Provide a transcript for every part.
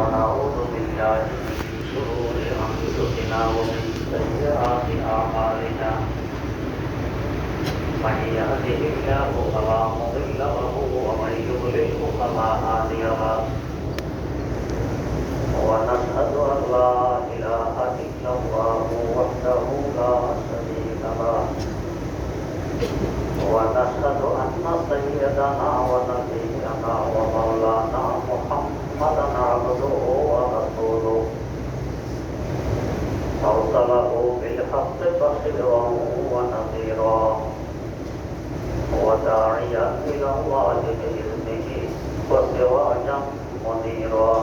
ونعوذ بالله من شرور أنفسنا ومن سيئات أعمالنا من يهده الله فلا مضل له ومن يضلل فلا هادي له ونشهد أن لا إله إلا الله وحده لا شريك له ونشهد أن سيدنا ونبينا ومولانا محمدا عبده ورسوله أرسله بالحق بشيرا ونذيرا وداعيا إلى الله بإذنه وسراجا منيرا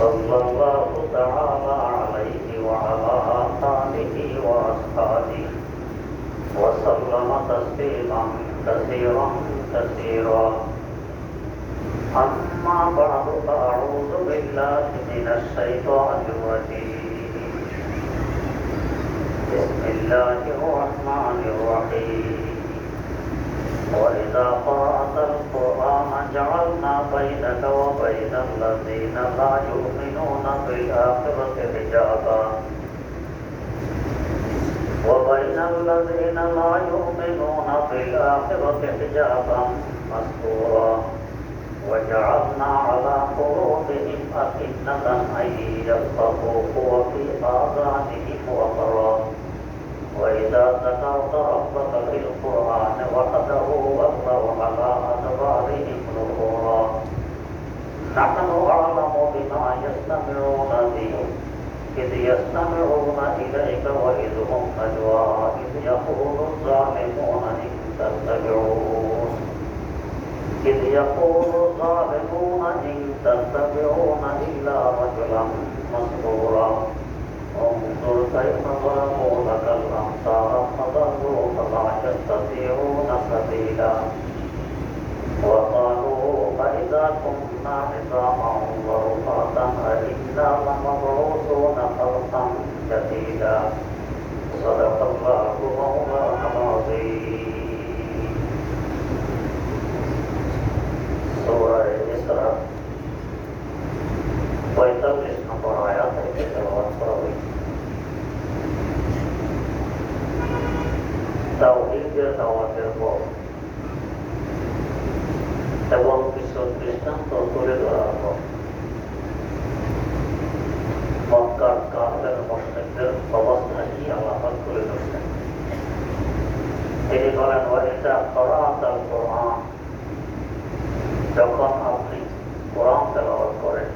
صلى الله تعالى عليه وعلى آله وأصحابه وسلم تسليما كثيرا كثيرا أما بعد فأعوذ بالله من الشيطان الرجيم بسم الله الرحمن الرحيم وإذا قرأت القرآن جعلنا بينك وبين الذين لا يؤمنون بالآخرة حجابا وبين الذين لا يؤمنون بالآخرة حجابا مستورا وجعلنا على قلوبهم أكنة أن يفقهوه وفي آذانهم وقرا وإذا ذكرت ربك في القرآن وحده ولوا على أدبارهم نفورا نحن أعلم بما يستمعون به إذ يستمعون إليك وإذ هم نجوى إذ يقول الظالمون إن تتبعون إلا رجلا مسحورا انظر كيف ضربوا لك الأمثال فضلوا فلا يستطيعون سبيلا وقالوا أإذا كنا عظاما ورفاتا أإنا لمبعوثون خلقا جديدا صدق الله مولانا العظيم. سورة إسراء 45 নম্বর আয়াত থেকে তেলাওয়াত করা হয়েছে। তাওহীদের দাওয়াতের পর এবং কিছু দৃষ্টান্ত তুলে ধরার পর মক্কার কাফের মুশরিকদের অবস্থা কি আল্লাহ পাক তুলে ধরছেন। তিনি বলেন ওয়াইদা ক্বরাআতাল কুরআন, যখন আপনি কোরআন তেলাওয়াত করেন,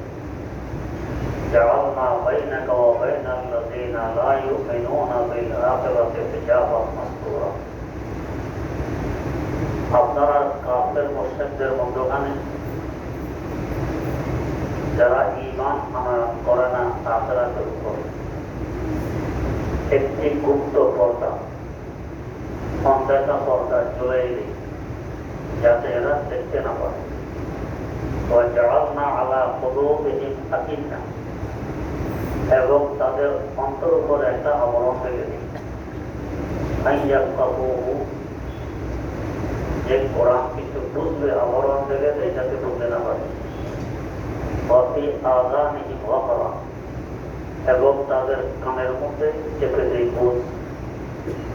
জাআলনা বাইনাকা ওয়া বাইনাল্লাযীনা লা ইউমিনুনা বিল আখিরাতি হিজাবান মাসতুরা, আপনারা কাফের মুশরিকদের মধ্যখানে যারা ঈমান আনয়ন করে না আখিরাতের উপর একটি গুপ্ত পর্দা, অন্ধকার পর্দা ঝুলিয়ে দিই যাতে এরা দেখতে না পারে। وَجَعَلْنَا عَلَى قُلُوبِهِمْ أَكِنَّةً, এবং তাদের অন্তর উপরে একটা আবরণ ফেলে দিই, أَن يَفْقَهُوهُ, যে কোরআন কিছু বুঝবে আবরণ ফেলে দেয় যাতে বুঝতে না পারে। وَفِي آذَانِهِمْ وَقْرًا, এবং তাদের কানের মধ্যে চেপে দেই বুঝ,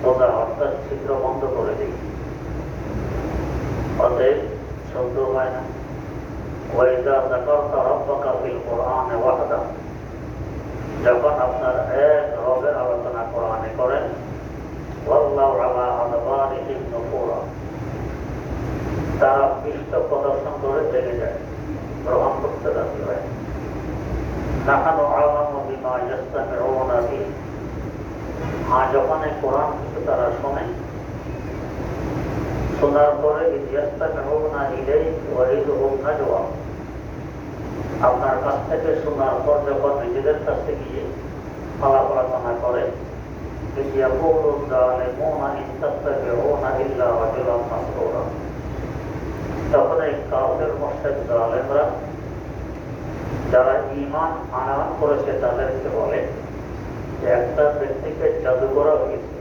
বোঝা অর্থাৎ ছিদ্র বন্ধ করে দিই, অতএব শুনতে হয় না। وَإِذَا ذَكَرْتَ رَبَّكَ فِي الْقُرْآنِ وَحْدَهُ, যখন আপনার এক রবের আলোচনা কোরআনে করেন, وَلَّوْا عَلَى أَدْبَارِهِمْ نُفُورًا, তারা পৃষ্ঠ প্রদর্শন করে চলে যায়, গ্রহণ করতে রাজি হয়। نَحْنُ أَعْلَمُ بِمَا يَسْتَمِعُونَ بِهِ, যখন এই কোরআন কিছু তারা শোনে, শোনার পরে আপনার কাছ থেকে শোনার পর যখন নিজেদের কাছে গিয়ে আলাপ-আলোচনা করে, তখন এই কাফের মুশরিক জালেমরা যারা ঈমান আনয়ন করেছে তাদেরকে বলে যে একটা ব্যক্তিকে জাদু করা হয়েছে,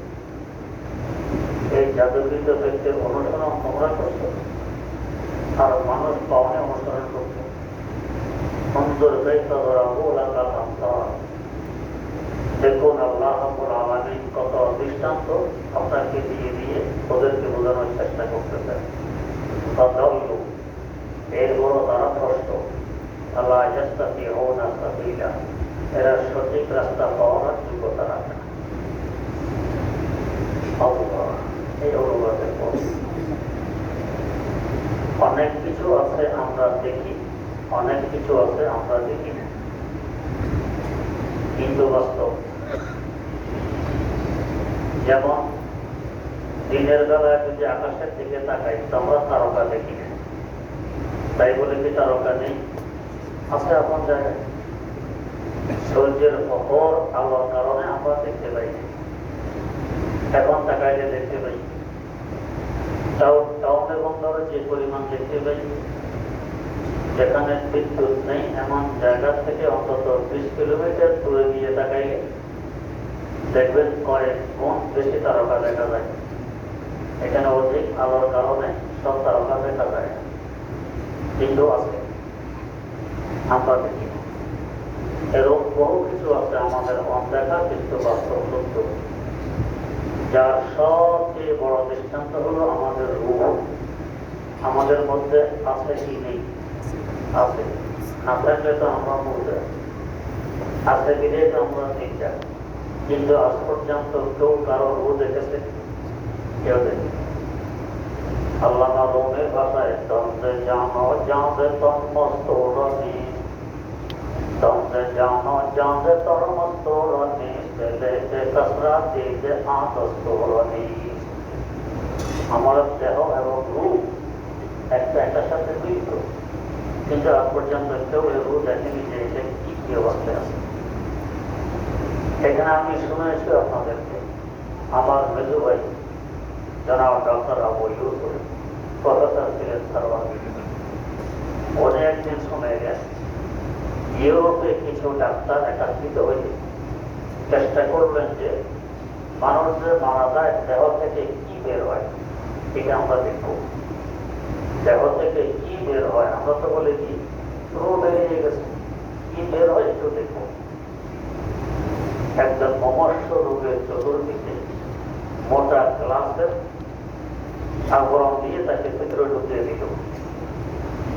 এই জাদুকৃত ব্যক্তির অনুসরণ তোমরা করছো আর মানুষ পাওনে অনুসরণ করছো। انظر كيف ضربوا لك الأمثال দেখুন আল্লাহ রাব্বুল আলামিন কত দৃষ্টান্ত আপনাকে দিয়ে দিয়ে ওদেরকে বোঝানোর চেষ্টা করতেছেন। এরপর তারা ভ্রষ্ট, আল্লাহ ইয়াস্তাতিউনা সাবিলা, এরা সঠিক রাস্তা পাওয়ার যোগ্যতা রাখে না। এই অনুবাদের পর অনেক কিছু আছে আমরা দেখি, অনেক কিছু আছে আমরা দেখি না, কিন্তু বাস্তব। যেমন দিনের বেলায় যদি আকাশের দিকে তাকাই তো আমরা তারকা দেখি না, তাই বলে কি তারকা নেই? আছে আপন জায়গায়। সূর্যের প্রখর আলোর কারণে আমরা দেখতে পাই, এখন তাকাইলে দেখতে পাই। টাউনের বন্দরে যে পরিমাণ দেখতে পাই, যেখানে বিদ্যুৎ নেই এমন জায়গা থেকে অন্তত 20 কিলোমিটার দূরে গিয়ে তাকাইলে দেখবেন কয়েক গুণ বেশি তারকা দেখা যায়। এখানে অধিক আলোর কারণে সব তারকা দেখা যায়, কিন্তু আছে আমরা দেখি না। এরকম বহু কিছু আছে আমাদের অনদেখা কিন্তু বাস্তব সত্য, যার সবচেয়ে বড় দৃষ্টান্ত হলো আমাদের রূহ। আমাদের মধ্যে আছে কি নেই? আছে। না থাকলে তো আমরা বুঝতে আছে বিধে তো আমরা চিন্তা, কিন্তু আজ পর্যন্ত কেউ কারো রূহ দেখেছে? কেউ দেখে। আল্লামা রুমের ভাষায় তন্ত্রে জানো জানতে তন্মস্তরণী, তন্ত্রে জানো জানতে তন্মস্তরণী, পেলেতে কসরা দিতে আতস্তরণী। আমার দেহ এবং রূপ একটার সাথে মিলিত, কিন্তু আজ পর্যন্ত কেউ এই রূপ দেখেনি যে এটা কি অবস্থায় আছে। এখানে আমি শুনেছি আপনাদেরকে, আমার মেজু ভাই জনাব ডক্টর আবু ইউসুফ প্রফেসর ছিলেন সার্বাঙ্গী, উনি একদিন শুনে গেছেন ইউরোপে কিছু ডাক্তার একত্রিত হয়ে চেষ্টা করলেন যে মানুষদের মারা যায় দেহ থেকে কি বের হয় এটা আমরা দেখব। দেহ থেকে কি বের হয়? আমরা তো বলে কি রোগ বেরিয়ে গেছে, কি বের হয় একটু দেখব। একজন মমস্য রোগের চতুর্দিকে মোটা গ্লাসের আবরণ দিয়ে তাকে ভিতরে ঢুকিয়ে দিল,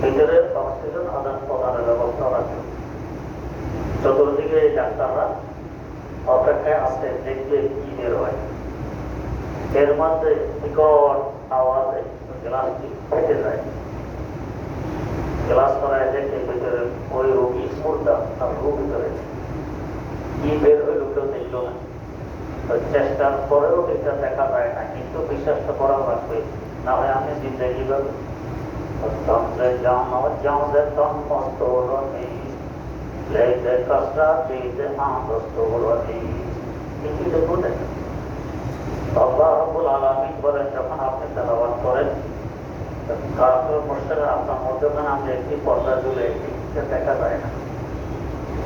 ভিতরে অক্সিজেন আদান প্রদানের ব্যবস্থা রাখল। চতুর্দিকে এই ডাক্তাররা অপেক্ষায় আসতে দেখবে কি বের হয়। এর মধ্যে বিকট আওয়াজে গ্লাসটি ফেটে যায়। গ্লাস করায় দেখে ভিতরে ওই রোগী মুর্দা, তার রোগ ভিতরে কি বের হইল কেউ দেখল না। চেষ্টার পরেও এটা দেখা যায় না, কিন্তু বিশ্বাসটা করা লাগবে, না হয় আমি জিন্দগি ভাবে আল্লাহ রাব্বুল আলামিন বলেন যখন আপনি তেলাওয়াত করেন কাফের মুশরিকরা আপনার মধ্যখানে আমি একটি পর্দা ঝুলে দেখা যায় না,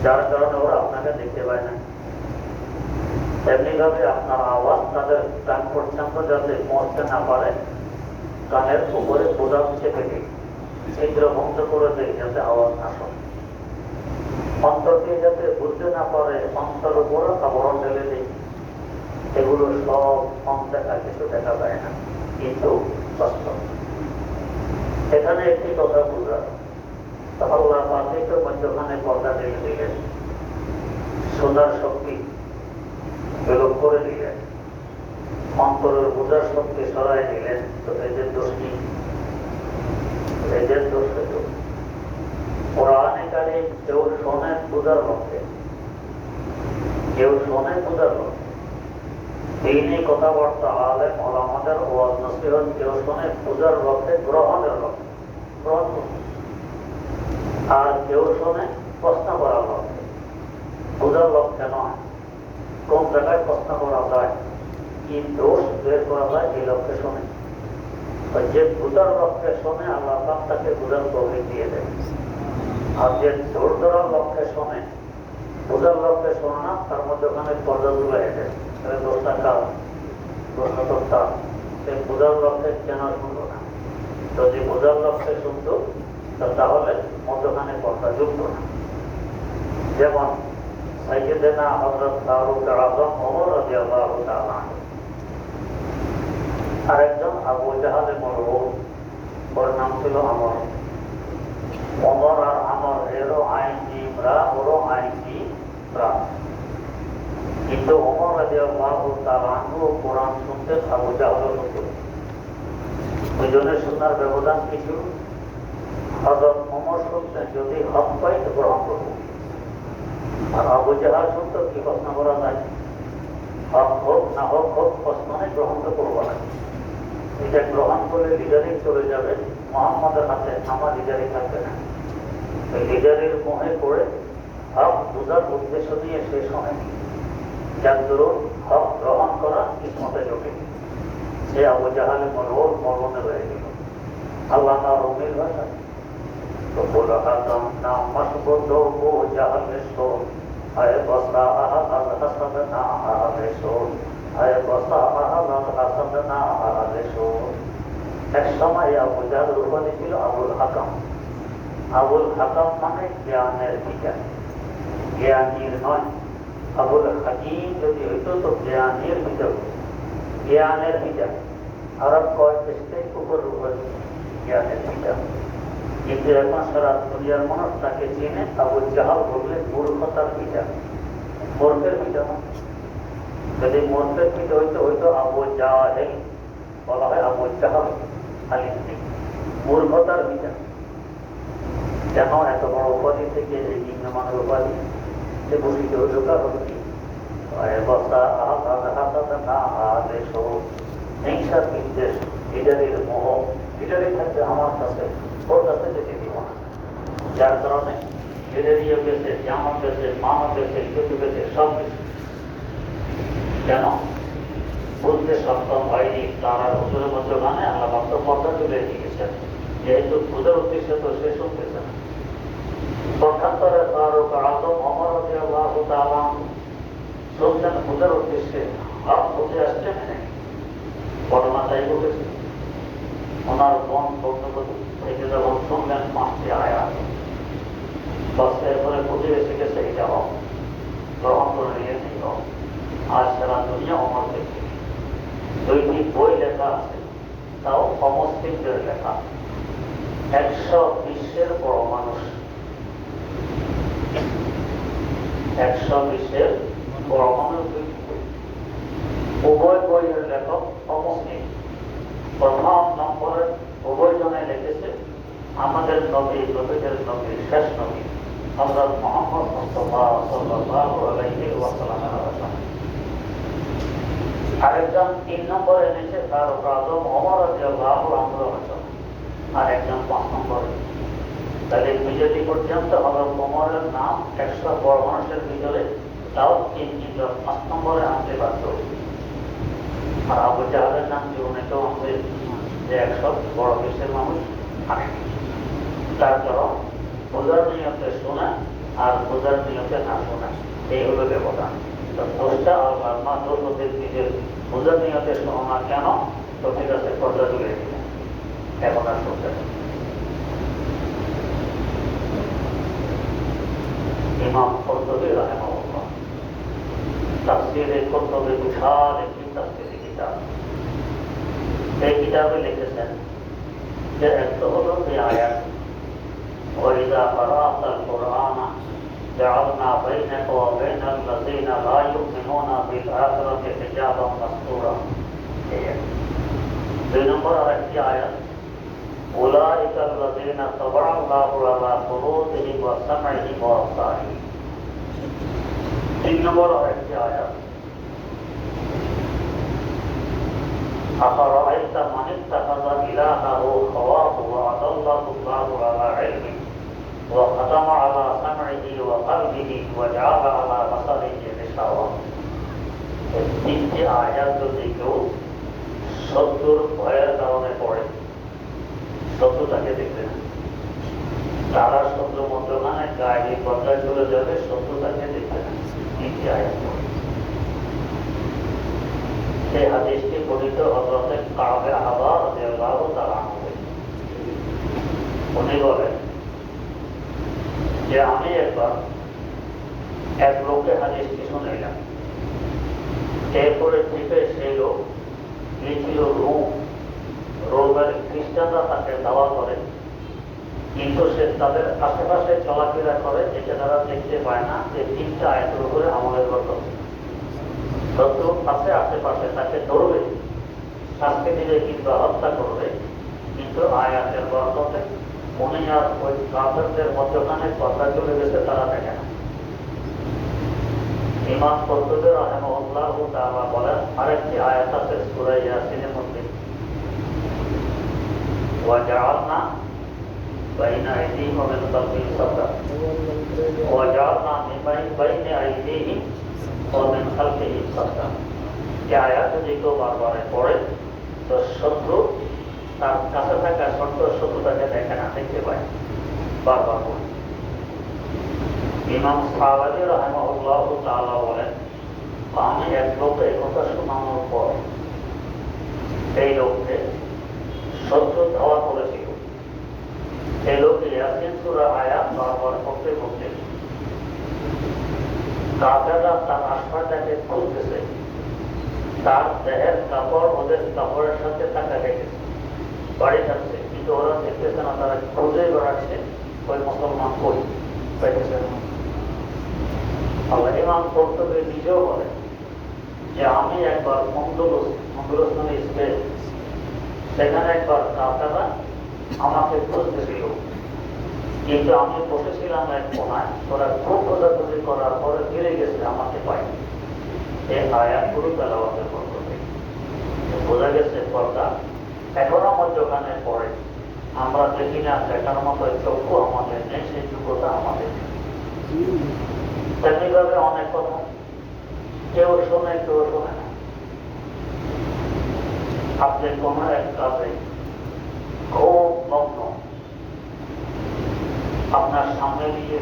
যার কারণে ওরা আপনাকে দেখতে পায় না। এমনি ভাবে আপনার আওয়াজ তাদের কান পর্যন্ত যাতে পৌঁছতে না পারে, কানের উপরে বোঝা চেপে দিই, ছিদ্র বন্ধ করে দেয় যাতে আওয়াজ না শোনে। অন্তর দিয়ে যাতে বুঝতে না পারে, অন্তর উপরে আবরণ ঢেলে দিই। এগুলো সব কম দেখা, কিছু দেখা যায় না, কিন্তু বাস্তব। এখানে একটি কথা বুঝা, আল্লাহ পাকের মধ্যখানে পর্দা ঢেলে দিলেন, শোনার শক্তি বিলোপ করে দিলেন, অন্তরের বোঝার শক্তি সরাই দিলেন। তো এদের দোষ কি? এদের দোষ হইল কোরআনে কারীম কেউ শোনে বোঝার লক্ষ্যে, কেউ শোনে বোঝার লক্ষ্যে। দিনী কথাবার্তা আলেম ওলামাদের ওয়াজ নসিহত কেউ শোনে বোঝার লক্ষ্যে, গ্রহণের লক্ষ্যে, গ্রহণ। আর কেউ শোনে প্রশ্ন করার লক্ষ্যে, বোঝার লক্ষ্যে নয়। কোন জায়গায় প্রশ্ন করা যায়, কি দোষ বের করা যায় এই লক্ষ্যে শোনে। যে বোঝার লক্ষ্যে শোনে আল্লাহ পাক তাকে বোঝার তৌফিক দিয়ে দেয়। আর যে দৌড় ধরার লক্ষ্যে শোনে, বোঝার লক্ষ্যে শোনে না, তার মধ্যে ওখানে পর্দা তুলে যায়। তাহলে দোষটা কার? দোষটা তো তার। সে বোঝার লক্ষ্যে কেন শুনল না? যদি বোঝার লক্ষ্যে শুনত তাহলে মধ্যখানে পর্দা যুক্ত না। যেমন সাইয়্যিদনা হযরত ফারুক আযম ওমর রাদিয়াল্লাহু তাআলা, আরেকজন আবু জাহল মরহুম, ওর নাম ছিল আমর। ওমর আর আমর এরও আইন জিমরা, ওরও আইন জিমরা। কিন্তু ওমর রাদিয়াল্লাহু তাআলা আনহু কোরআন শুনতেন, আবু জাহল শুনতেন। দুজনের শোনার ব্যবধান কিছু। হযরত ওমর শুনতেন যদি হক পাই তো গ্রহণ করব, আর আবু জাহল শুনতো কি প্রশ্ন করা যায়, হক হোক না হোক হোক প্রশ্ন নেই, গ্রহণ তো করবো না। এটা গ্রহণ করলে লিডারিং চলে যাবে মুহাম্মাদের হাতে, আমার লিডারিং থাকবে না। লিডারের মোহে পড়ে হক বোঝার উদ্দেশ্য নিয়ে শেষ হয়, যার দরুন হক গ্রহণ করা কিসমতে জটিল। সে আবু জাহালে মরমনে রয়ে গেল। আল্লাহ রুমির ভাষা তো বলো হাসাম না মাসবুদ্ধ ও জাহালে শোন, আয় বসা আহাল হাসাদ না আহালে শোন, আয় বসা আহাল হাসাদ না আহালে শোন। এক সময় আবু জাহালের উপাধি ছিল আবুল হাকাম। আবুল হাকাম মানে জ্ঞানের বিচার, জ্ঞানীর নয়। আবুল হাকিম যদি হইতো তো জ্ঞানের বিচার, জ্ঞানের বিচার। আরব কয় চেষ্টাই উপর উপর জ্ঞানের বিচার। কিন্তু এখন সারা দুনিয়ার মানুষ তাকে চিনে আবু জাহাল বললে মূর্খতার বিচার, মূর্খের বিচার। যদি মূর্খের বিচার হইতো হইতো আবু জাহেল, বলা হয় আবু জাহাল আলিম, মূর্খতার বিচার। কেন এত বড় উপাধি থেকে এই নিম্নমানের উপাধি সে ভূষিত হইল? কারণ কি হিংসার বিদ্বেষ, লিডারের মোহ, লিডারে থাকবে আমার কাছে, ওর কাছে যেতে দিব না। যার কারণে লিডারিও গেছে, জামা গেছে, মামা গেছে, কিছু গেছে, সব কিছু। কেন বলতে সক্ষম হয়নি? তারা হুজুরের মধ্যে মানে আল্লাহ বাস্তব পর্দা তুলে দিয়েছেন, যেহেতু খুদের উদ্দেশ্যে তো সে শুনতেছে না। পক্ষান্তরে ফারুক আযম ওমর রাদিয়াল্লাহু তাআলা শুনলেন খুদের উদ্দেশ্যে, হক বুঝে আসছে না, বড় মাথায় বলেছে। ওনার মন থেকে যখন শুনলেন 5টি আয়াত, বাস এরপরে বুঝে এসে গেছে এটা হক, গ্রহণ করে নিয়ে নেই হক। আজ সারা দুনিয়া ওমর দেখে 2টি বই লেখা আছে, তাও অমুসলিমদের লেখা। 120-এর বড় মানুষ, 120-এর বড় মানুষ। উভয় বইয়ের লেখক অমুসলিম। প্রথম নম্বরে উভয় জনে লিখেছে আমাদের নবী, নবীদের নবী, শেষ নবী হযরত মুহাম্মদ মুস্তাফা সাল্লাল্লাহু আলাইহি ওয়াসাল্লাম। আরেকজন 3 নম্বরে এনেছে ফারুক আযম ওমর রাদিয়াল্লাহু আনহু, আর একজন 5 নম্বরে। তাহলে বিজেপি পর্যন্ত হযরত ওমরের নাম 100 বড় মানুষের ভিতরে, তাও 3 5 নম্বরে আনতে পারত। আর আবু জাহলের নাম জীবনেও আছে যে 100 বড় দেশের মানুষ আসেনি। তার কারণ বোঝার নিয়তে শোনা আর বোঝার নিয়তে না শোনা, এই হলো ব্যবধান। দোষটা আল্লাহর মা দোষদের নিজের বোঝার নিয়তে শোনো না কেন, তো ঠিক আছে পর্দা তুলে দিলেন, এখন আর শুনতে। ইমাম কুরতুবী রাহিমাহুল্লাহ তাফসীরে কুরতুবী বিশাল একটি তাফসীরি কিতাব, এই কিতাবে লিখেছেন যে একটা হলো এই আয়াত وإذا قرأت القرآن جعلنا بينك وبين الذين لا يؤمنون بالآخرة حجابا مستورا। 2 নম্বর আরেকটি আয়াত أولئك الذين طبع الله على قلوبهم وسمعهم وأبصارهم। 3 নম্বর আরেকটি আয়াত أفرأيت من اتخذ إلهه هواه وأضله الله على علمه وختم على سمعه وقلبه وجعل على بصره غشاوة। 3টি আয়াত যদি কেউ শত্রুর ভয়ের কারণে পড়ে, শত্রু তাকে দেখবে না, তারা শত্রু মধ্যখানে গায়ে পর্দায় চলে যাবে, শত্রু তাকে দেখবে না। 3টি আয়াত পড়ে। এই হাদিসটি বর্ণিত হযরত কাব আহবার রাদিয়াল্লাহু তাআলা আনহু। উনি বলেন যে আমি একবার এক লোককে হাদিসটি শুনাইলাম। এরপরে থেকে সেই লোক গিয়েছিল রোমের খ্রিস্টানরা তাকে দাওয়া করে, কিন্তু সে তাদের আশেপাশে চলাফেরা করে, যেটা তারা দেখতে পায় না যে 3টা আয়াতের উপরে আমলের বরকত। শত্রু আছে আশেপাশে, তাকে ধরবে, শাস্তি দিবে কিংবা হত্যা করবে, কিন্তু আয়াতের বরকতে উনি আর ওই কাফেরদের মধ্যখানে কথা চলে গেছে, তারা দেখে না। ইমাম কুরতুবী রাহিমাহুল্লাহ তাআলা বলেন, আরেকটি আয়াত আছে সূরা ইয়াসিনের মধ্যে, ওয়াজআলনা বাইনা আইদিহিম ওয়া মিন খালফিহিম সাদদা ওয়াজআলনা মিন বাইনি আইদিহিম ওয়া মিন খালফিহিম সাদদা। এই আয়াত যদি কেউ বারবার পড়ে তো শত্রু তার কাছে থাকা শত্রুতাকে দেখে না, দেখতে পায়, বারবার পড়ে। ইমাম সাওয়াদি রাহিমাহুল্লাহ তাআলা বলেন, আমি এক লোককে কথা শোনানোর পর এই লোককে শত্রু ধাওয়া করেছিল। এই লোক ইয়াসিন সূরা আয়াত বারবার পড়তে পড়তে কাফেররা তার আশপাশটাকে খুঁজতেছে, তার দেহের কাপড় ওদের কাপড়ের সাথে টাকা রেখেছে, বাড়ি থাকছে, কিন্তু ওরা দেখতেছে না, তারা খুঁজে বেড়াচ্ছে ওই মুসলমান কই পাইতেছে না। আল্লাহ ইমাম কুরতুবী নিজেও বলেন যে আমি একবার আন্দলুস মানে স্পেন, সেখানে একবার কাফেররা আমাকে খুঁজতেছিল, কিন্তু আমি বসেছিলাম এক কোনায়, ওরা খুব খোঁজাখুঁজি করার পরে ফিরে গেছে, আমাকে পাই। এই আয়াতগুলো তেলাওয়াতের বরকতে বোঝা গেছে পর্দা এখনো মধ্যখানে পড়ে, আমরা দেখি না, দেখার মতো চক্ষু আমাদের নেই, সেই যোগ্যতা আমাদের নেই। তেমনিভাবে অনেক কথা কেউ শোনে, কেউ শোনে না। আপনি কোন এক কাজে খুব মগ্ন, আপনার সামনে দিয়ে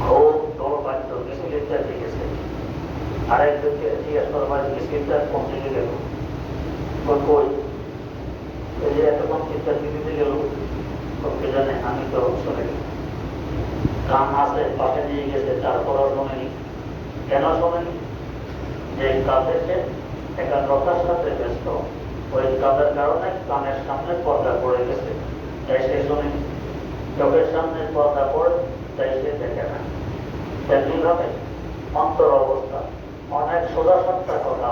খুব দৌড়বাদ্য মিছিলটা দিয়েছে, আরেকজনকে জিজ্ঞেস করবার মিছিলটা কোন দিকে গেল, কই এই যে এতক্ষণ চিন্তা দিতে গেল, কে জানে, আমি তো শুনে কান আছে পাশে নিয়ে গেছে, তারপরও শোনেনি। কেন শোনেনি? যে কাজে সে একাগ্রতার সাথে ব্যস্ত, ওই কাজের কারণে কানের সামনে পর্দা পড়ে গেছে, তাই সে শোনেনি। চোখের সামনে পর্দা পড়ে, তাই সে দেখে না। তেমনিভাবে অন্তর অবস্থা, অনেক সোজা সাতটা কথা,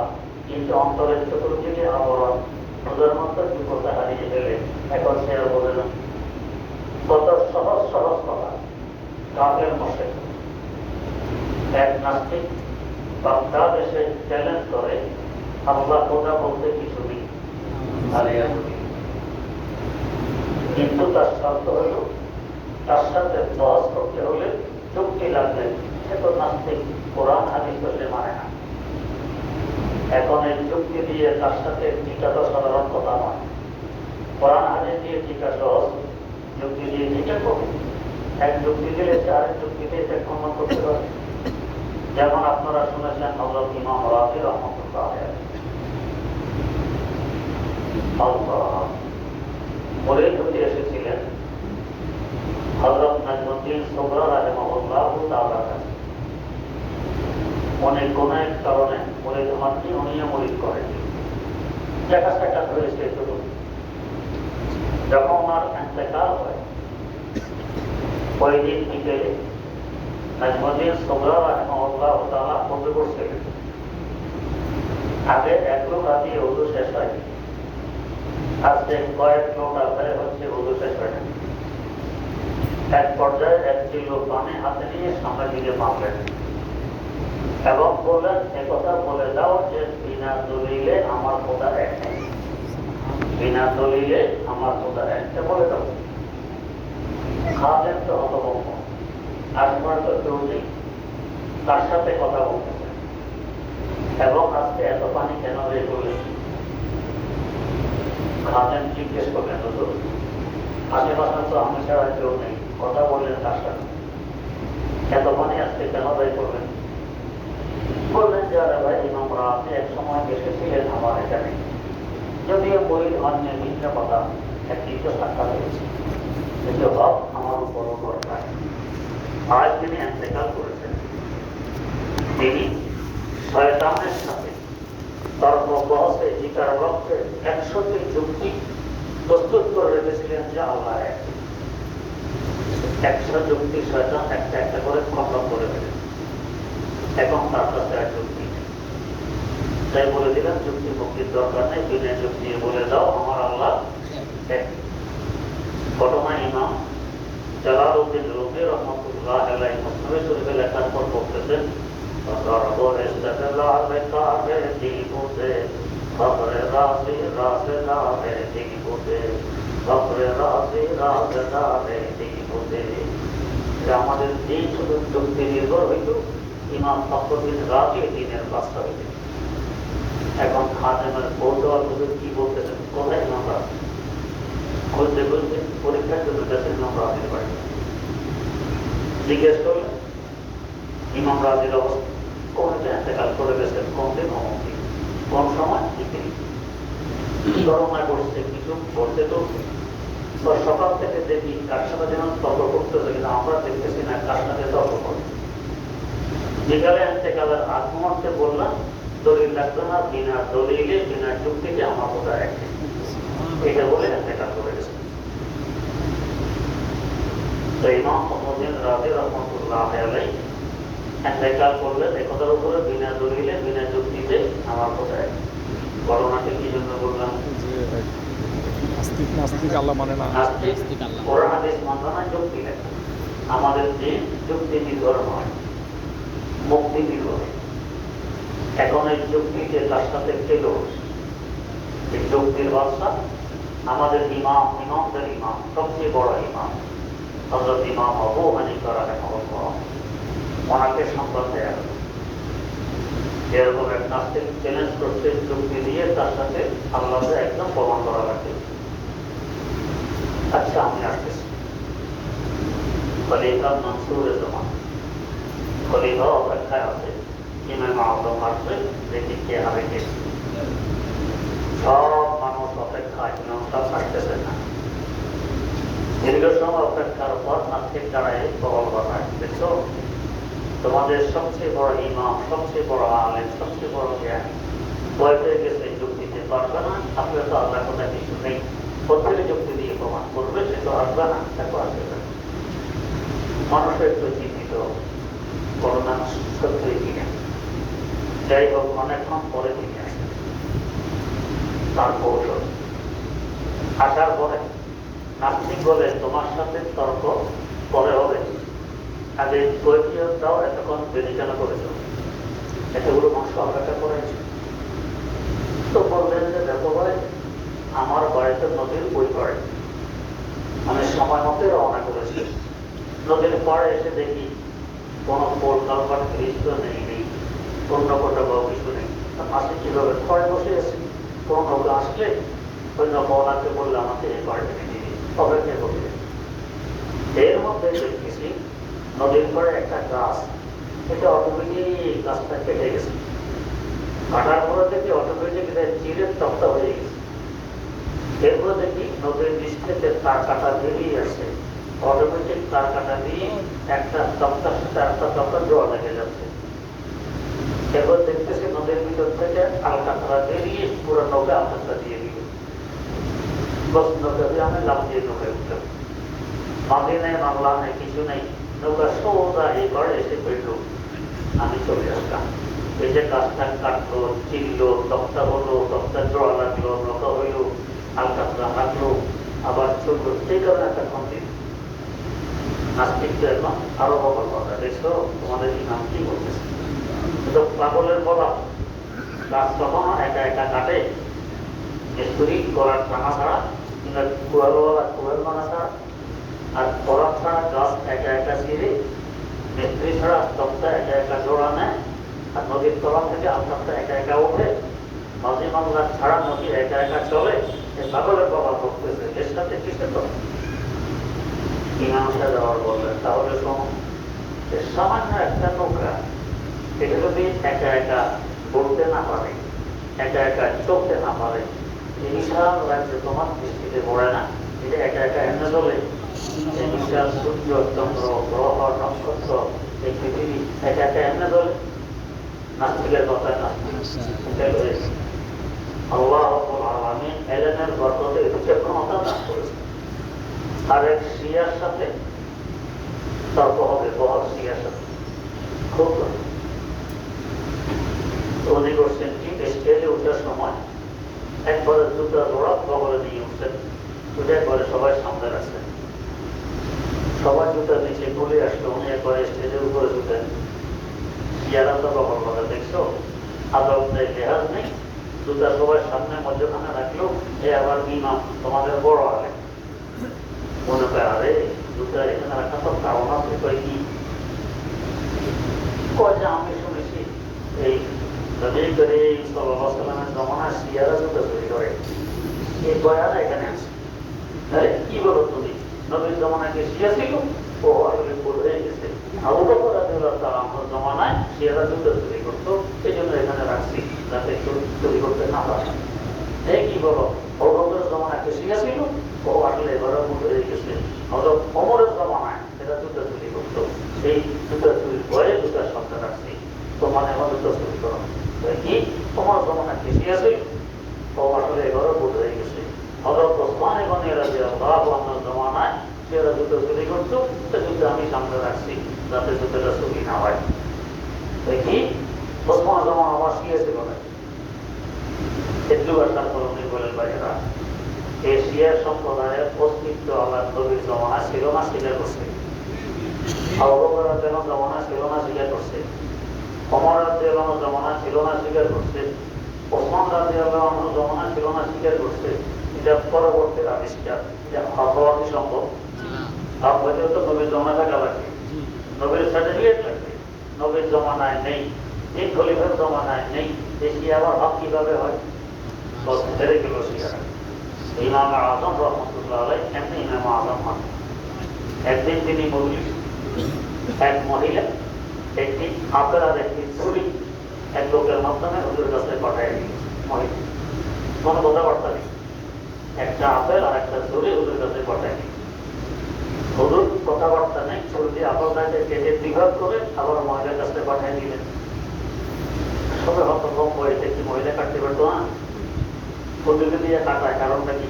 কিন্তু অন্তরের চতুর্দিকে আবরণ, ওদের মতো যোগ্যতা হারিয়ে ফেলে, এখন সে আর বলে না। কত সহজ সহজ কথা কাফের মুশরিক এক নাস্তিক বাগদাদ এসে চ্যালেঞ্জ করে, আল্লাহ খোদা বলতে কিছু নেই, কিন্তু তার শর্ত হল তার সাথে বহস করতে হলে চুক্তি লাগবে। সে তো নাস্তিক, কোরআন হাদিস তো সে মানে না। এখন এই যুক্তি দিয়ে তার সাথে টিকা তো সাধারণ কথা নয়, কোরআন হাদিস দিয়ে টিকা সহজ, যুক্তি দিয়ে টিকা করবে। এক যুক্তি দিলে সে আরেক যুক্তি দিয়ে সে খণ্ডন করতে পারে। যেমন আপনারা শুনেছেন হযরত ইমাম রাফি রাহমাতুল্লাহ মুরিদ হতে এসেছিলেন হযরত নাজমুদ্দিন সুবরা রাহিমাহুল্লাহ তাআলা। উনি কোন এক কারণে মুরিদ হননি, উনিও মুরিদ করেন, দেখা সাক্ষাৎ হয়েছে। যখন ওনার ইন্তেকাল হয়, ওই দিন বিকেলে নাজমুদ্দিন সুবরা রাহিমাহুল্লাহ তাআলা ওযু করছিলেন। আগে এক লোটা দিয়ে ওযু শেষ হয়, আজকে কয়েক লোটা ধরে হচ্ছে ওযু শেষ হয় না। এক পর্যায়ে এক কিলো পানি হাতে নিয়ে সামনের দিকে মাপলেন এবং বললেন, একথা বলে দাও যে বিনা দলিলে আমার খোদা এক নেই, বিনা দলিলে আমার খোদা একটা বলে দাও। খাওয়ালেন তো হতভম্ব, আসবার তো কেউ নেই, তার সাথে কথা বলতেছে এবং আজকে এত পানি কেন বের করলেন? খাওয়ালেন জিজ্ঞেস করলেন, হুজুর আশেপাশে তো আমি ছাড়া কেউ নেই, কথা বললেন তার সাথে, এত পানি আজকে কেন বের করলেন? বললেন যে আরে ভাই ইমাম রাফি এক সময় এসেছিলেন আমার এখানে, যদিও মুরিদ হননি, ভিন্ন কথা, একটি তো সাক্ষাৎ হয়েছে, কিন্তু হক আমার উপর নাই। আজ তিনি ইন্তেকাল করেছেন। তিনি শয়তানের সাথে তর্ক বহসে জিকার রক্তে 100টি যুক্তি প্রস্তুত করে রেখেছিলেন যে আল্লাহ এক। 100 যুক্তি শয়তান একটা একটা করে খতম করে ফেলেন। এখন তার কাছে আর যুক্তি নেই। তাই বলে দিলাম যুক্তি মুক্তির দরকার নেই, বিনা যুক্তি বলে দাও আমার আল্লাহ এক। ঘটনা ইমাম জালালউদ্দিন রুমি রহমাতুল্লাহ আলাইহি মুসলিম শরীফে লেখার পর বলতেছেন, ضرب استدلال کافر دیگو سے فخر راضی رازدار دیگو سے فخر راضی رازدار دیگو سے। আমাদের দিন শুধু যুক্তি নির্ভর হইত, ইমাম ফখরুদ্দিন রাজি দিনের বাস্তা হইতেন। এখন খাদেমের বৌদ্ধ কি বলতেছেন, কোথায় ইমাম রাজি? খুঁজতে খুঁজতে পরীক্ষার জন্য গেছেন ইমাম রাজির বাড়ি। জিজ্ঞেস করলেন ইমাম রাজির অবস্থা, কোনটা ইন্তেকাল করে গেছেন, কোন দিন অমুক দিন, কোন সময় কি ঘটনা ঘটছে, কিছু ঘটছে তো সকাল থেকে দেখি কার সাথে যেন তর্ক করতেছে, কিন্তু আমরা দেখতেছি না কার সাথে তর্ক করছে। বিকালে ইন্তেকালের আগ মুহূর্তে বললাম দলিল লাগবে না, বিনা দলিলে বিনা যুক্তিতে আমার কথা রাখে, এটা বলে ইন্তেকাল করে গেছে। তো ইমাম ফখরুদ্দিন রাজি রহমাতুল্লাহ আলাইহি ইন্তেকাল করলেন একথার উপরে বিনা দলিলে বিনা যুক্তিতে আমার কথা রাখে। ঘটনাটি কি জন্য বললাম? আমাদের দিন যুক্তি নির্ভর নয়, মুক্তি নির্ভর। এখন এই যুক্তিকে তার সাথে পেল এই যুক্তির বাদশা আমাদের ইমাম, ইমামদের ইমাম, সবচেয়ে বড় ইমাম হযরত ইমাম আবু হানিফা রাহিমাহুল্লাহ, ওনাকে সংবাদ দেয়া হলো এরকম এক নাস্তিক চ্যালেঞ্জ করতে, যুক্তি দিয়ে তার সাথে আল্লাহকে একদম প্রমাণ করা লাগবে। আচ্ছা আমি আসতেছি। খলিফা মনসুর জামান, খলিফা অপেক্ষায় আছে, ইমাম আজম আসবে, দেখি কে হারে কে। সব মানুষ অপেক্ষায়, ইমামটা আসতেছেন না। দীর্ঘ সময় অপেক্ষার পর নাস্তিক দাঁড়ায় বল বানায়, দেখছো তোমাদের সবচেয়ে বড় ইমাম, সবচেয়ে বড় আলেম, সবচেয়ে বড় জ্ঞান ভয় পেয়ে গেছে, যুক্তি দিতে পারবে না, আপনার তো আল্লাহ কোথায় কিছু নেই, প্রত্যেকে যুক্তি দিয়ে প্রমাণ করবে, সে তো আসবে না, তাকে আসবে না। মানুষের একটু চিন্তিত করোনা সত্যই কিনা। যাই হোক, অনেকক্ষণ পরে তিনি আসেন, তার কৌশল আসার পরে নাস্তিক বলে তোমার সাথে তর্ক পরে হবে, আগে কৈফিয়ত দাও, এতক্ষণ বেদিকানা করেছ, এতগুলো মাংস অপেক্ষা করেছে। তো বললেন যে দেখো ভাই, আমার বাড়িতে নদীর ওই পাড়ে, আমি সময় মতো রওনা করেছি, নদীর পাড়ে এসে দেখি কোনো পোল কালপাট ব্রিজ তো নেই, অন্য কোথাও কিছু নেই, আসে কিভাবে ঘরে বসে আছি, কোনো নৌকা আসলে ওই নৌকাওয়ালাকে বললে আমাকে এই পাড়ে থেকে দিয়ে অপেক্ষা করবে। এর মধ্যে দেখতেছি নদীর পরে একটা গাছ, এটা অটোমেটিক গাছটা কেটে গেছে, কাটার পরে দেখি অটোমেটিক চিরের তক্তা হয়ে গেছে। এরপর দেখি নদীর নিচ থেকে তার কাটা বেরিয়ে আসছে, অটোমেটিক তার কাটা দিয়ে একটা তক্তার সাথে একটা তক্তা জোড়া লেগে যাচ্ছে। এরপর দেখতেছি নদীর ভিতর থেকে আলকাতরা বেরিয়ে পুরো নৌকা আলকাতরা দিয়ে দিল। বস নৌকা দিয়ে আমি লাভ দিয়ে নৌকায় উঠলাম, মাটি নেই, বাংলা নেই, কিছু নেই, নৌকা সোজা এই ঘরে এসে ফিরল। আমি চলে আসলাম। এই যে গাছটা কাটলো, চিনলো, তক্তা হলো, তক্তা জোড়া লাগলো, নৌকা হইল, আলকাতরা লাগলো, আবার চললো, এই কারণে একটা খন্তি। নাস্তিক তো এখন আরো বড় কথা, দেখছো তোমাদের ইমাম কি বলতেছে, তো পাগলের বলা। গাছ তখন একা একা কাটে, মিস্ত্রি গলার টানা ছাড়া কিংবা কুয়ালওয়ালা কুয়াল মানা ছাড়া, আর করার ছাড়া গাছ একা একা ছিঁড়ে, মিস্ত্রি ছাড়া তক্তা একা একা জোড়া নেয়, আর নদীর তলা থেকে আলকাতটা একা একা ওঠে, মাঝে মামলা ছাড়া নদী একা একা চলে। এই পাগলের বাবা করতেছে, এর সাথে কিসে তো ইমাম সাহেব আবার বললেন, তাহলে সামান্য একটা নৌকা, এটা যদি একা একা বলতে না পারে, একা একা চলতে না পারে, এই বিশাল রাজ্যে তোমার দৃষ্টিতে পড়ে না, এটা একা একা এনে চলে। এই বিশাল সূর্য, চন্দ্র, গ্রহ, নক্ষত্র আল্লাহ রাব্বুল আলামিন এলেমের বরকতে এদেরকে ক্ষমতা দান করেছে। আর এক শিয়ার সাথে তর্ক হবে, বড় শিয়ার সাথে খুব উনি করছেন কি, স্টেজে উঠার সময় একবারে জুতা জোড়া বগলে নিয়ে উঠছেন, উঠে একবারে সবাই সামনে রাখছেন, সবাই জুতার নিচে গুলে আসলো, উনি একবারে স্টেজের উপরে জুতেন। শিয়ারা তো বগল কথা দেখছো, আদব নেই, লেহাজ নেই, জুতা সবাই সামনে মধ্যখানে রাখলো, এ আবার ইমাম তোমাদের বড় আলে মনে করে, আরে জুতা এখানে রাখা তো কারণ আছে, কয় কি কয় যে আমি শুনেছি এই নবী করিম সাল্লাল্লাহু আলাইহি ওয়াসাল্লামের জমানায় শিয়ারা জুতা চুরি করে, এই বয়ান এখানে আছে। আরে কি বলো তুমি, নবীর জমানায় কি শিয়া ছিল? ও আসলে ভুল হয়ে গেছে, আবু বকর রাদিয়াল্লাহু তাআলা আনহুর জমানায় শিয়ারা জুতা চুরি করতো, এই জন্য এখানে রাখছি যাতে চুরি করতে না পারে। এই কি বলো, আবু বকরের জমানায় কি শিয়া ছিল? ও আসলে এবারে ভুল হয়ে গেছে, হযরত ওমরের জমানায় এটা জুতা চুরি করতো, এই জুতা চুরির ভয়ে জুতার শব্দ রাখছি, তোমার এখন জুতা চুরি করো। কি তোমার জমানায় কি শিয়া ছিল? ও আসলে এবারে ভুল হয়ে গেছে, হযরত ওসমান ইবনে রাদিয়াল্লাহু আনহুর জমানায় শিয়ারা জুতা চুরি করতো, জুতা আমি সামনে রাখছি যাতে জুতাটা চুরি না হয়। কি ওসমান জমান আমার শিয়া ছিল না, একটু আসার পর উনি বলেন ভাইয়েরা, এই শিয়া সম্প্রদায়ের অস্তিত্ব আল্লাহ নবীর জমানা ছিল না, স্বীকার করছে। আবু বকর রাদিয়াল্লাহু জমানা ছিল না, স্বীকার করছে। ওমর রাদিয়াল্লাহু জমানা ছিল না, স্বীকার করছে। ওসমান রাদিয়াল্লাহু জমানা ছিল না, স্বীকার করছে। এটা পরবর্তী আবিষ্কার, এটা হওয়া কি সম্ভব? আপনাদের তো নবীর জমানা থাকা লাগবে, নবীর সার্টিফিকেট লাগবে, নবীর জমানায় নেই, এই খলিফার জমানায় নেই, দেশি আবার হক কিভাবে হয়? হেরে গেল শিয়ারা। ইমাম আযম রাহমাতুল্লাহ আলাইহি এমনি ইমাম আযম হন। একদিন তিনি মজলিস, এক মহিলা একটি আপেল আর একটি ছুরি এক লোকের মাধ্যমে হুজুরের কাছে পাঠায় দিল। মহিলা কোনো কথাবার্তা নেই, একটা আপেল আর একটা ছুরি হুজুরের কাছে পাঠায় দিল। হুজুর কথাবার্তা নেই, ছুরি দিয়ে আপেলটাকে কেটে বিভাগ করে আবার মহিলার কাছে পাঠিয়ে দিলেন। সবে হতভম্ব হয়েছে, একটি মহিলা কাটতে পারতো না, হুজুরকে দিয়ে কাটায়, কারণটা কি?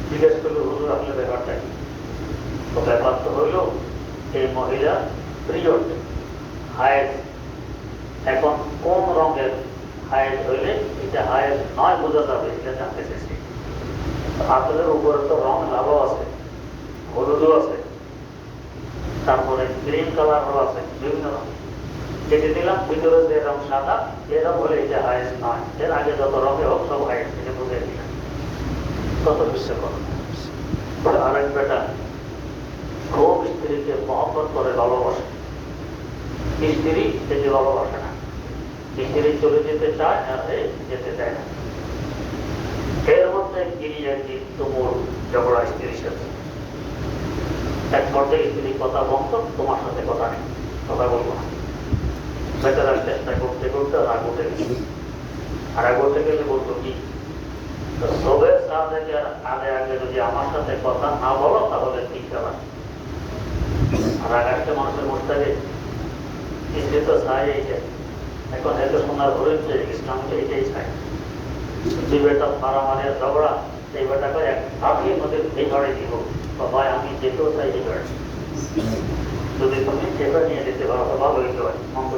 জিজ্ঞেস করলো হুজুর আসলে ব্যাপারটা কি? তো ব্যাপার তো হইল এই মহিলা পিরিয়ড, হায়েজ, এখন কোন রঙের হায়েজ হইলে এটা হায়েজ নয় বোঝা যাবে, এটা জানতে চেয়েছি। আপেলের উপরে তো রং লাভও আছে, হলুদও আছে, তারপরে গ্রিন কালারও আছে, বিভিন্ন রঙ। কেটে দিলাম, ভিতরে যে রং সাদা, এরকম হলে এটা হায়েজ নয়, এর আগে যত রঙে হোক সব হায়েজ, এটা বুঝে দিলাম। কত বিশ্বাস করো। আরেক বেটা খুব স্ত্রীকে মহব্বত করে, ভালোবাসে, স্ত্রী থেকে ভালোবাসে না, স্ত্রী চলে যেতে চায় আর যেতে চায় না। এর মধ্যে গিরিয়াটি তুমুল ঝগড়া স্ত্রীর সাথে। এক পর্যায়ে স্ত্রী কথা বন্ধ, তোমার সাথে কথা নেই, কথা বলবো না। বেচারার চেষ্টা করতে করতে রাগ উঠে গেছে। আর রাগ উঠে গেলে বলতো কি, সবের সাথে আগে আগে যদি আমার সাথে কথা না বলো তাহলে ঠিক হবে। রাগ আসতে মানুষের মোস্তাকে স্ত্রী তো চায় এইটা, এখন এত সোনার হরিণ যে ইসলামকে এটাই চায়। দুই বেটা মারামারি ঝগড়া, এই বেটাকে এক হাতির মধ্যে এই ঘরে দিব, ভাই আমি যেতেও চাই এই ঘরে, যদি তুমি সেটা নিয়ে যেতে পারো তো ভালো হইতে হয়, মন্দ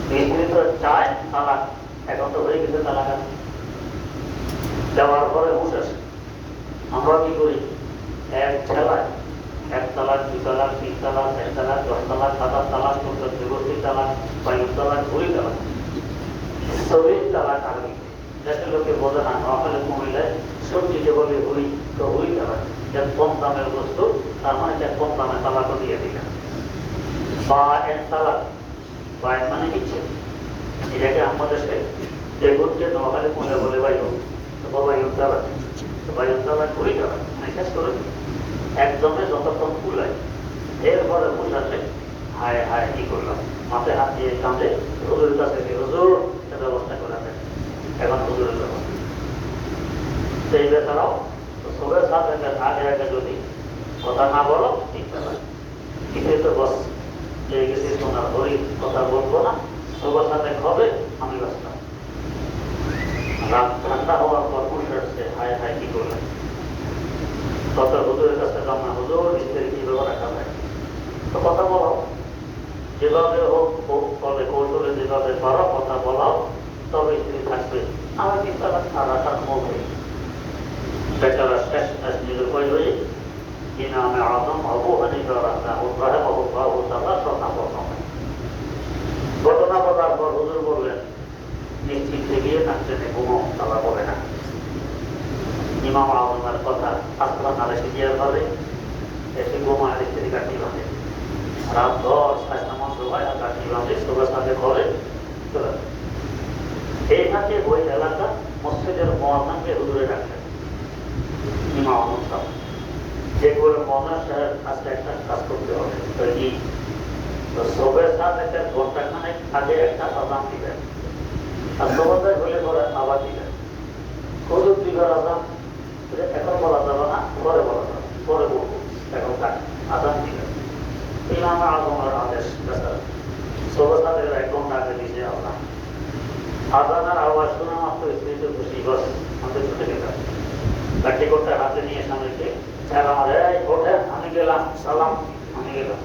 স্ত্রী তো চায় তালাক, এখন তো হয়ে গেছে তালাক। যাওয়ার পরে হুঁশ আসে, আমরা কি করি, এক ছেলায় 1 তালাক, 2 তালাক, 3 তালাক, 4 তালাক, 10 তালাক, 7 তালাক, 14 তালাক, 22 তালাক, 20 তালাক, 24 তালাক। আগে দেশের লোকে বোঝে না, নকলে কমিলে সবজিকে বলে হুই, তো হুই তালাক, এর কম দামের বস্তু, তার মানে কম দামে তালাকও দিয়ে দিলেন। বা 1 তালাক, বা মানে ইচ্ছে, এটাকে আমাদের দেশে বেগুনকে নকলে কমে বলে বাইও, তো বাবা ইউন তালাক, তো বাইন তালাক 20 তালাক, শেষ করে একদমে যতক্ষণ কুলায়, এরপরে বসে হায় হায় কি করলাম, মাথায় হাত দিয়ে কাঁদে, হুজুরের কাছে হুজুর ব্যবস্থা করে দেন। এখন হুজুরের ব্যবস্থা সেই বেচারাও সবের সাথে আগে আগে যদি কথা না বলো ঠিক আছে, কিন্তু তো বস গেছি তোমার হরি কথা বলবো না, সবার সাথে হবে আমি বাঁচলাম। রাত ঠান্ডা হওয়ার পর বসে আসছে, হায় হায় কি করলেন। তত হুজুরের কাছে জানা, হুজুর স্ত্রী কিভাবে রাখা যায়, তো কথা বলো, যেভাবে হোক তবে কৌশলে যেভাবে পারো কথা বলাও, তবে স্ত্রী থাকবে। আমার চিন্তা আর রাখার মধ্যে বেচারা শেষ শেষ নিজের কই হয়ে ইমামে আযম আবু হানিফা রাহিমাহুল্লাহু তাআলা শরণাপন্ন হয়। ঘটনা বলার পর হুজুর বললেন, নিশ্চিন্তে গিয়ে থাকতে নেই, ঘুমো, তারা বলে না। ইমাম আযমের কথা আস্থা না রেখে দিয়ে ভাবে এসে ঘুমায়, স্ত্রী কাটি বাঁধে। রাত 10 সাড়ে 9 সময় কাটি বাঁধে, সবার সাথে ঘরে চলে যায়। এই হাতে ওই এলাকা মসজিদের মুয়াজ্জিনকে হুজুরে ডাকলেন, ইমাম আযম সাহেব, যে বলে মুয়াজ্জিন সাহেব আজকে একটা কাজ করতে হবে। তো কি, তো সবের সাথে ঘন্টাখানেক আগে একটা আযান দিবেন, আর সবাই হলে পরে আবার দিবেন। হুজুর দিবার আযান এখন বলা যাবে না, পরে বলা যাবে, পরে বলবো, এখন আযান দিবেন। ইমাম আযমের আদেশ, সবার সাথে 1 ঘন্টা আগে দিয়েছে আল্লাহ। আযানের আওয়াজ শোনা মাত্র স্ত্রী তো খুশি, বস আমাদের ছুটে গেলাম, লাঠি করতে হাতে নিয়ে স্বামীকে ওঠে, আমি গেলাম, সালাম, আমি গেলাম।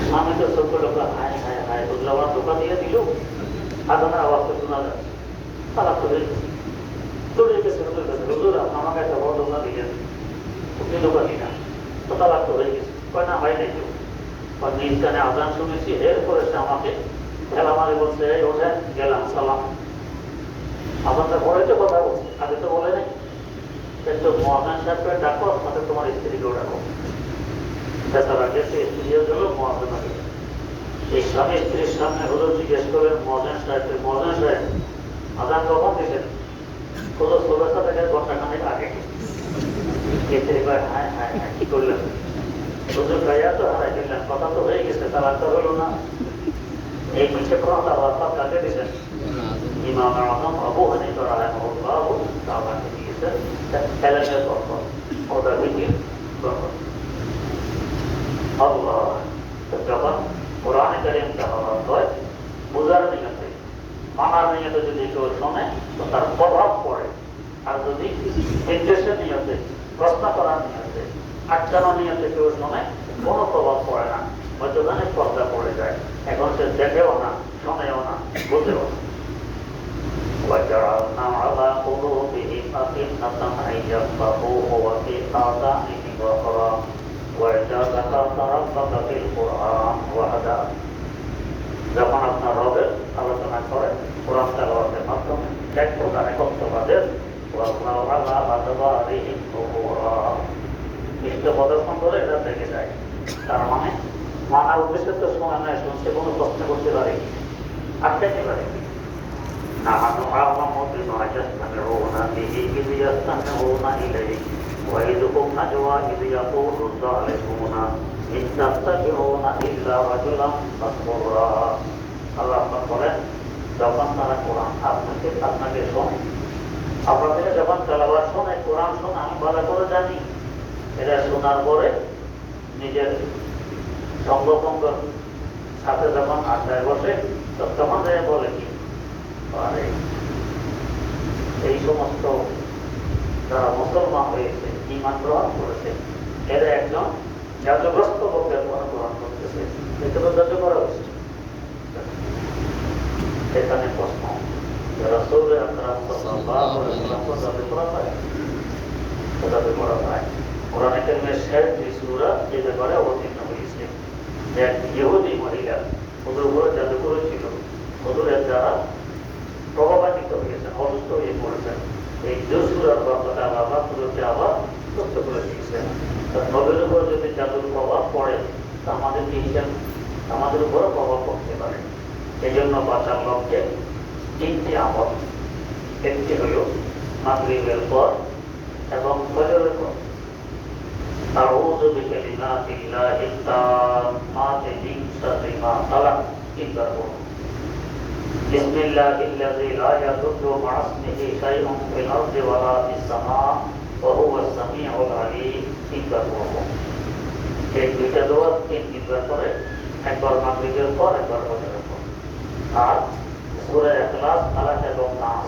স্বামী তো চোখ লোক, হায় হায় হায়, বুঝলো আমার ধোকা দিয়ে দিল, আযানের আওয়াজ তো শোনা যাচ্ছে, তালাক তো হয়ে গেছে, দৌড়ে গেছে হুজুর কাছে, হুজুর আমাকে একটা বড় ধোকা দিলেন, তুমি ধোকা দিলাম, তো তালাক তো হয়ে গেছে। কয় না, হয় নাই কেউ, নিজ কানে আযান শুনেছি, এরপরে সে আমাকে ঠেলা মারে বলছে, এই ওঠেন, গেলাম, সালাম। আযানটা পরে তো কথা বলছে, আগে তো বলে নাই। কিন্তু মুয়াজ্জিন সাহেবকে ডাকো, সাথে তোমার স্ত্রীকেও ডাকো। বেচারা গেছে, স্ত্রীও গেল, মুয়াজ্জিনও গেল। এই স্বামী স্ত্রীর সামনে হুজুর জিজ্ঞেস করলেন মুয়াজ্জিন সাহেবকে, মুয়াজ্জিন সাহেব আযান কখন দিয়েছেন? হুজুর সুবহা থেকে ঘন্টাখানেক আগে। স্ত্রী কয়, হায় হায় হায়, কি করলেন? হুজুর গায়া তো হারাই দিলেন, কথা তো হয়ে গেছে, তালাক তো হলো না। এই মিথ্যে কথা বার্তা কাকে দিয়েছেন? ইমাম আযম আবু হানিফা রাহিমাহুল্লাহু তাআলাকে দিয়েছেন, এলাকার তর্ক, ওটা বিক্রি তর্ক। আল্লাহ, যখন কোরআনে কারীম তেলাওয়াত হয়, বোঝার নিয়তে, মানার নিয়তে যদি কেউ শোনে, তো তার প্রভাব পড়ে। আর যদি নির্দেশের নিয়তে, প্রশ্ন করার নিয়তে, আটকানোর নিয়তে কেউ শোনে, কোনো প্রভাব পড়ে না, হয়তো অনেক পর্দা পড়ে যায়। এখন সে দেখেও না, শোনেও না, বুঝেও না। وجعلنا على قلوبهم أكنة أن يفقهوه وفي آذانهم وقرا وإذا ذكرت ربك في القرآن وحده। যখন আপনার রবের আলোচনা করেন কোরআন তেলাওয়াতের মাধ্যমে, এক প্রকারে কর্তব্যদের প্রদর্শন করে এটা দেখে যায়। তার মানে মানার উদ্দেশ্যে তো সময় নয়, শুনছে কোনো প্রশ্ন করতে পারে, আটকাতে পারে। نحن أعلم بما يستمعون به إذ يستمعون إليك وإذ هم نجوى إذ يقول الظالمون إن تتبعون إلا رجلا مسحورا। আল্লাহ বলেন, যখন তারা কোরআন আপনাকে শোনে, আপনাদের যখন তেলাওয়াত শোনে, কোরআন শোনে, আমি ভালো করে জানি। এটা শোনার পরে নিজের সঙ্গভঙ্গর সাথে যখন আড্ডায় বসে, তখন বলে কি, এই সমস্ত যারা মুসলমান হয়েছে, ঈমান গ্রহণ করেছে, এরা একজন জাদুগ্রস্ত লোকের অনুকরণ করতেছে। এটা তো জাদু করা হয়েছে। এখানে প্রশ্ন, রাসূল আকরাম সাল্লাল্লাহু আলাইহি ওয়াসাল্লাম জাদু করা হয়? জাদু করা হয়। কোরআনে কারীমের শেষ যে সূরা যে ব্যাপারে অবতীর্ণ হয়েছে, এক ইহুদি মহিলা ওদের উপরে জাদু করেছিল, ওদের দ্বারা প্রভাবান্বিত হয়েছেন, অসুস্থ হয়ে পড়েছেন। এই জসুরার ব্যাপারটা আবার পুরোকে আবার সুস্থ করে দিয়েছেন। নবীর উপর যদি জাদুর প্রভাব পড়ে, তা আমাদের হিসাব আমাদের উপরও প্রভাব পড়তে পারে। এই জন্য বাঁচার লক্ষ্যে 3টি আমল, একটি হল মাগরিবের পর এবং ফজরের পর আউযু বিকালিমাতিল্লাহি তাম্মাতি মিন শাররি মা খালাক, তিনবার পড়ুন। বিসমিল্লাহিল্লাযী লা ইয়াদুররু মা'a ইসমিহি শাইউন ফিল আরদি ওয়ালা ফিস সামা ওয়া হুয়াস সামিউল আলীম, তিনবার পড়ুন। এই দুইটা দোয়া 3 তিনবার করে, একবার মাগরিবের পর, একবার ফজরের পর। আর সূরা ইখলাস, ফালাক এবং নাস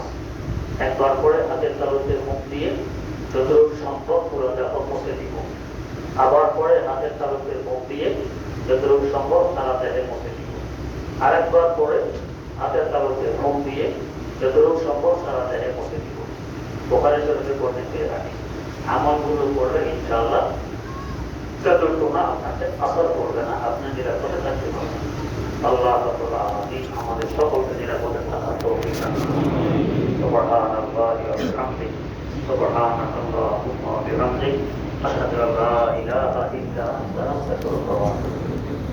একবার করে হাতের তালুতে মুখ দিয়ে যতটুকু সম্ভব পুরো দেহ মুছে দিব, আবার পরে হাতের তালুতে মুখ দিয়ে যতটুকু সম্ভব সারা দেহে মুছে দিব, আরেকবার পরে হাতের তালুতে মুখ দিয়ে যতটুকু সম্ভব সারা দেহে মুছে দিব। বুখারী শরীফে বর্ণিত রাখি আমলগুলো করলে ইনশাআল্লাহ যতটুকু আপনাকে আসর করবে না, আপনি নিরাপদে থাকতে পারবেন। আল্লাহ রাব্বুল আলামিন আমাদের সকলকে নিরাপদে থাকার তৌফিক দান করুন। সুবহানাল্লাহি ওয়া বিহামদিহি, সুবহানাকাল্লাহুম্মা ওয়া বিহামদিক, আশহাদু আল্লা ইলাহা ইল্লা আনতা, আস্তাগফিরুকা ওয়া আতুবু ইলাইক।